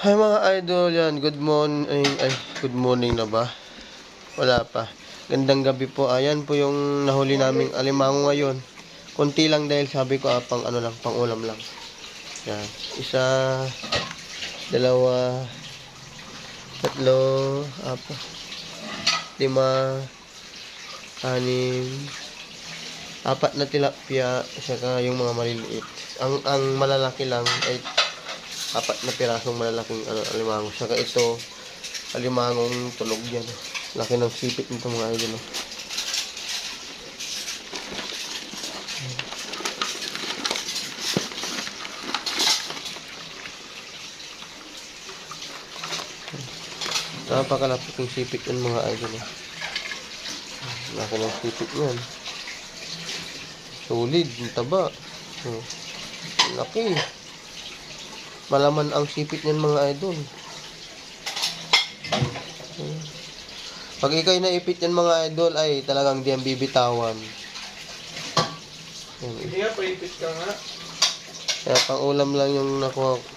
Hi mga idol, yan. Good morning. Ay, good morning na ba? Wala pa. Gandang gabi po. Ayan po yung nahuli naming alimango ngayon. Konti lang dahil sabi ko pang ano lang, pang ulam lang. Yan. Isa, dalawa, tatlo, apat, lima, anim, apat na tilapia, saka yung mga maliliit. Ang malalaki lang ay apat na pirasong malalaking alimango. Saka ito, alimangong tulog yan. Laki ng sipit nito mga idol. Napakalapit ng sipit yan mga idol. Laki ng sipit yan. Solid, taba. Laki. Malaman ang sipit niyan mga idol. Pag ikay naipit yan mga idol ay talagang di ang bibitawan. Hindi nga, paipit ka nga. Kaya pang ulam lang yung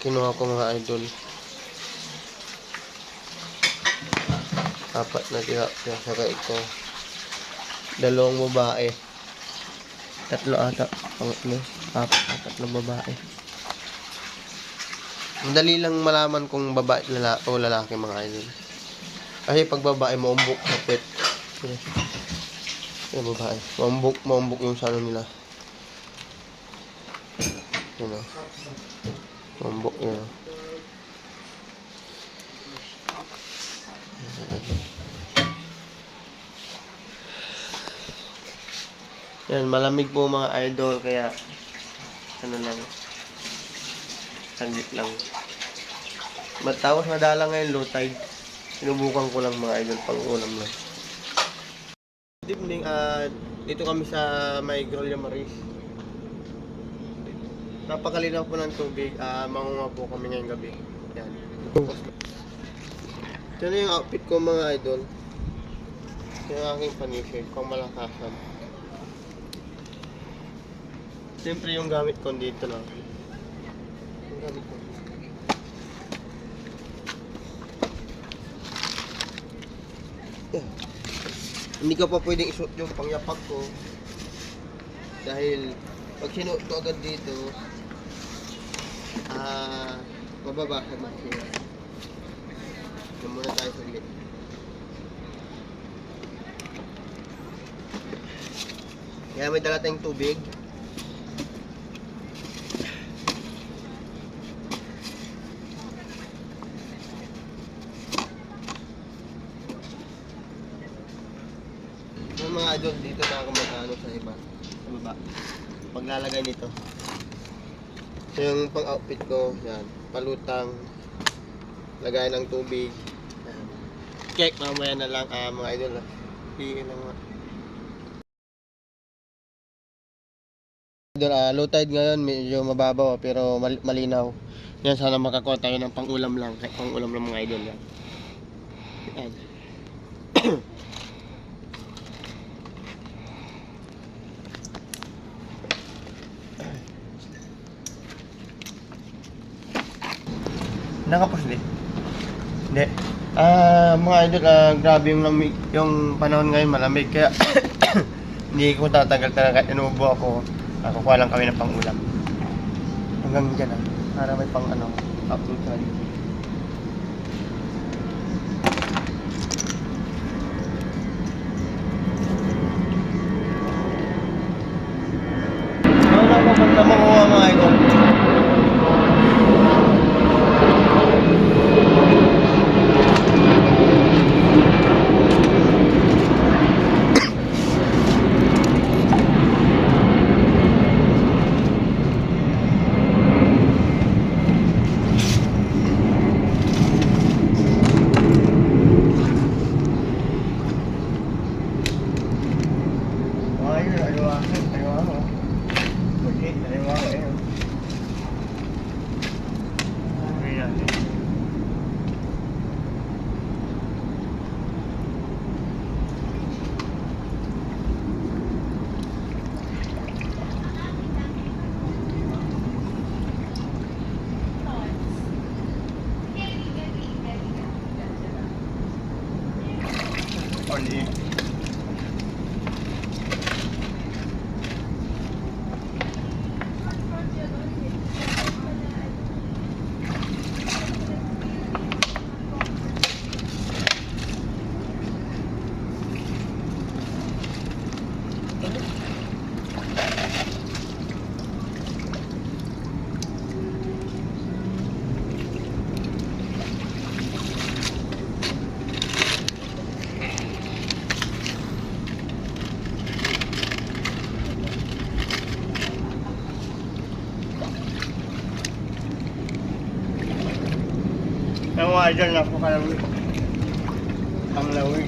kinuha ko mga idol. Apat na tilapia. Saka ito. Dalawang babae. Tatlo ata. Pangatlo. Apat na babae. Madali lang malaman kung babae o lalaki mga idol. Kasi pag babae, maumbok na pet. Yung babae. Maumbok yung sano nila. Yun o. Maumbok yun o. Yan, malamig po mga idol. Kaya, ano lang. Saglit lang. Matapos madala ngayon low tide. Sinubukan ko lang mga idol, pang ulam lang. Good evening, dito kami sa may Grolya Maris. Napakalinaw po ng tubig, mangunga po kami ngayong gabi. Yan. Ito na yung outfit ko mga idol. Ito yung aking panisip, pang malakasan. Siyempre yung gamit ko dito lang. Yung gamit ko. Hindi ko pa pwedeng isuot yung pangyapak ko dahil pag sinuot ko agad dito mababasa ba siya. Diyan muna tayo sa ulit. Kaya may dala tayong tubig. Yung mga idol, dito na ako mag-ano sa iba, sa baba. Paglalagay nito. So yung pang-outfit ko, yan, palutang, lagay ng tubig. Yan. Cake, mamaya na lang, mga idol. Piliin lang mga. Idol, low tide ngayon, medyo mababaw, pero malinaw. Yan, sana makakuha tayo ng pang-ulam lang, kahit pang-ulam ng mga idol. Yan. Yan. Nakapos din? Hindi. Mga idol, grabe yung lamig, yung panahon ngayon malamig, kaya hindi ko tatagal talaga. Inuubo ako, kukuha lang kami ng pang-ulam. Hanggang dyan para may pang upload ka dito. Wala pa punta makuha mga idol. ni. Ang mga idol, napakalawin. Ang lawin.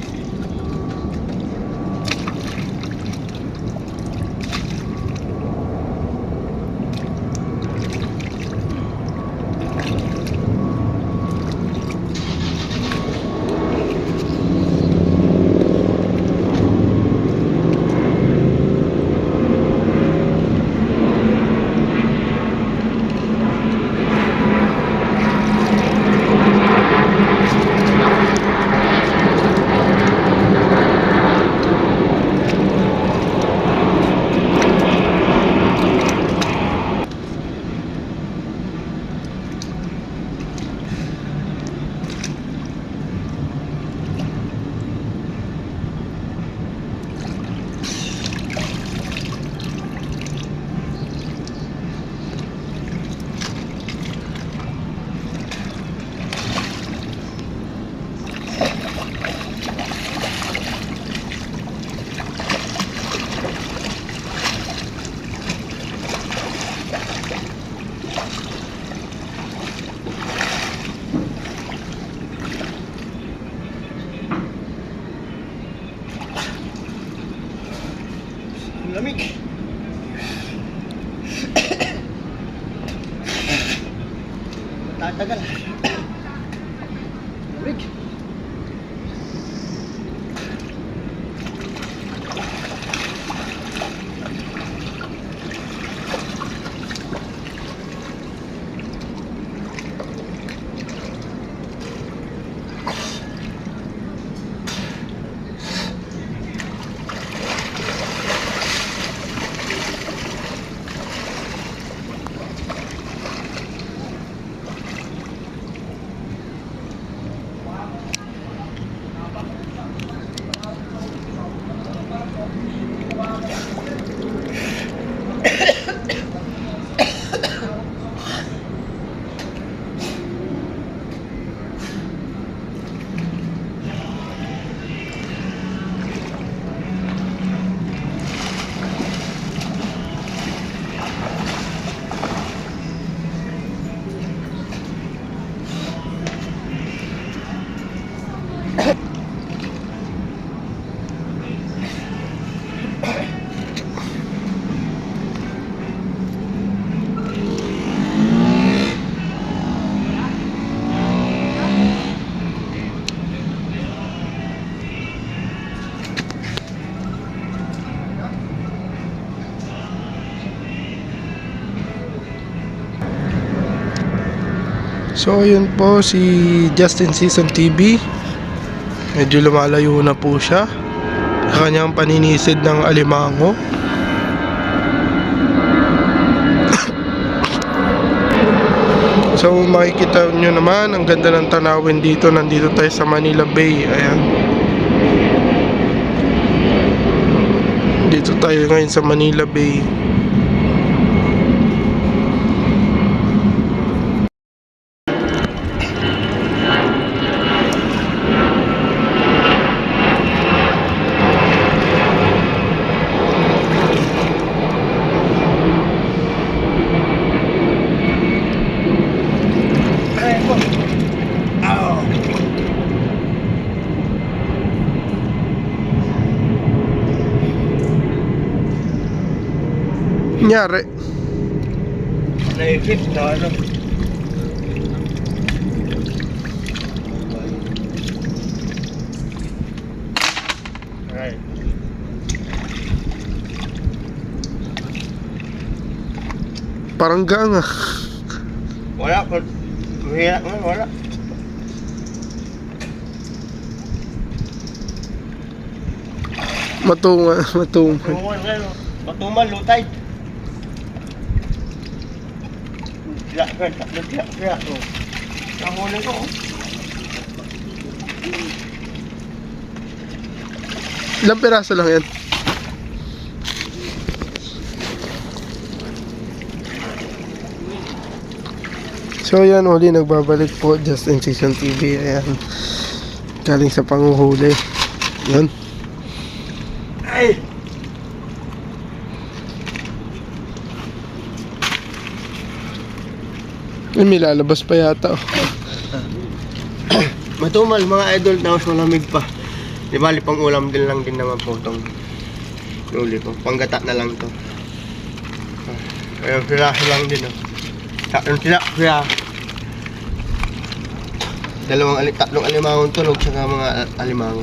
Ang lamig. Matatagal. Lamig. So ayun po si Justin Season TV. Medyo lumalayo na po siya sa kanyang paninisid ng alimango. So makikita nyo naman ang ganda ng tanawin dito. Nandito tayo sa Manila Bay. Ayan, dito tayo ngayon sa Manila Bay. Nyari. Naipit na ano. Right. Parang gang ah. Wala ko. Mahirap nga, wala. Matungan. Tungon kayo. Matumal, lutay. Kaya. Nahuli ko. Ilang piraso lang yan? So yan, uli nagbabalik po Justin Season TV. Ayan, galing sa panguhuli. Yan. Ay! Ay, may lalabas pa yata. Matumal mga idol, tapos malamig pa. Di bali pang ulam din lang din naman po itong luli ko. Panggata na lang to. Ayun, piraso lang din oh. Kaya tatlong alimangong tulog saka mga alimango.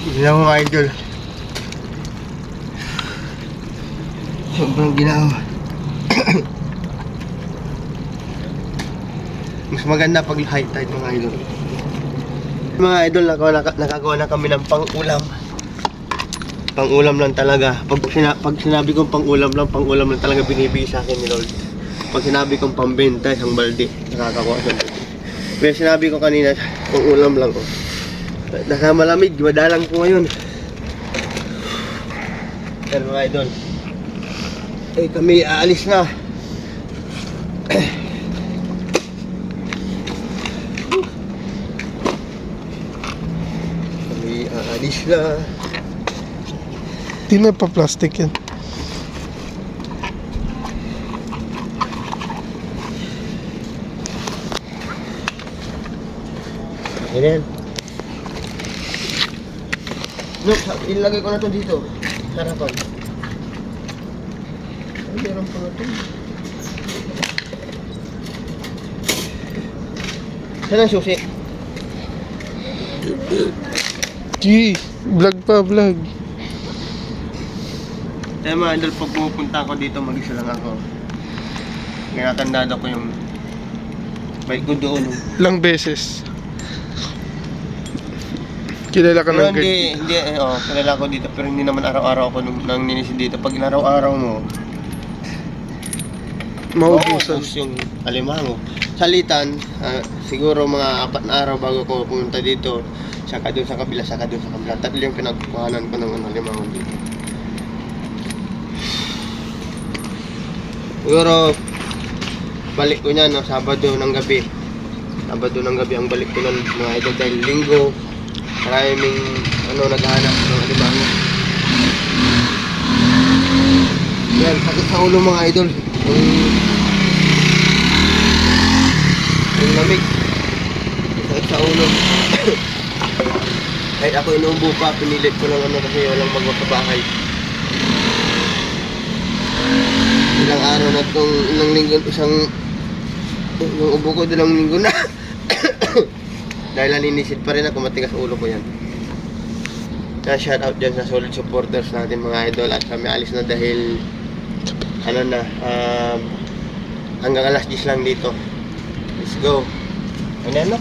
Hindi na mga idol. Sobrang ginawa. Mas maganda pag high tide mga idol. Mga idol, nakagawa na kami ng pang-ulam. Pang-ulam lang talaga. Pag sinabi kong pang-ulam lang talaga binibigay sa akin ni Lord. Pag sinabi kong pambenta, isang balde, nakakakuha siya. Pero sinabi ko kanina, pang-ulam lang ko. Nasa malamig, madalang ko ngayon. Yan mga idol. Eh kami aalis na. Kami aalis na. Di na pa plastic yan. Ganyan. Look, ilagay ko na to dito. Harapan. Ay, meron pa na to. Saan ang susi? Gee, vlog pa, vlog. Kaya mga idol, pag pumupunta ako dito, mag-isa lang ako. Kinatandaan ko yung bike ko doon. Ilang beses. Kilala ka Pero ng guide. hindi, kilala ko dito, pero hindi naman araw-araw ako nang ninisid dito. Pag inaraw-araw mo, Maubusan. maubos yung alimango. Salitan, siguro mga 4 na araw bago ko pumunta dito. Saka doon sa kabila, saka doon sa kabila. Tatlo yung pinagkuhanan ko ng alimango dito. Siguro, balik ko niyan, no, Sabado ng gabi. Sabado ng gabi ang balik ko ng mga idol dahil linggo. Maraming naghahanap ng alimango. Yan, sakit sa ulo mga idol. Yung lamig. Sakit sa ulo. Kahit ako inuubo pa, pinilit ko lang kasi walang magawa sa bahay. Ilang araw na itong ilang linggo, yung ubo ko ilang linggo na. Dahil naninisid pa rin ako, matigas ulo ko yan. Kaya shout out dyan sa solid supporters natin mga idol. At kami alis na dahil hanggang alas 10 lang dito. Let's go. Ano?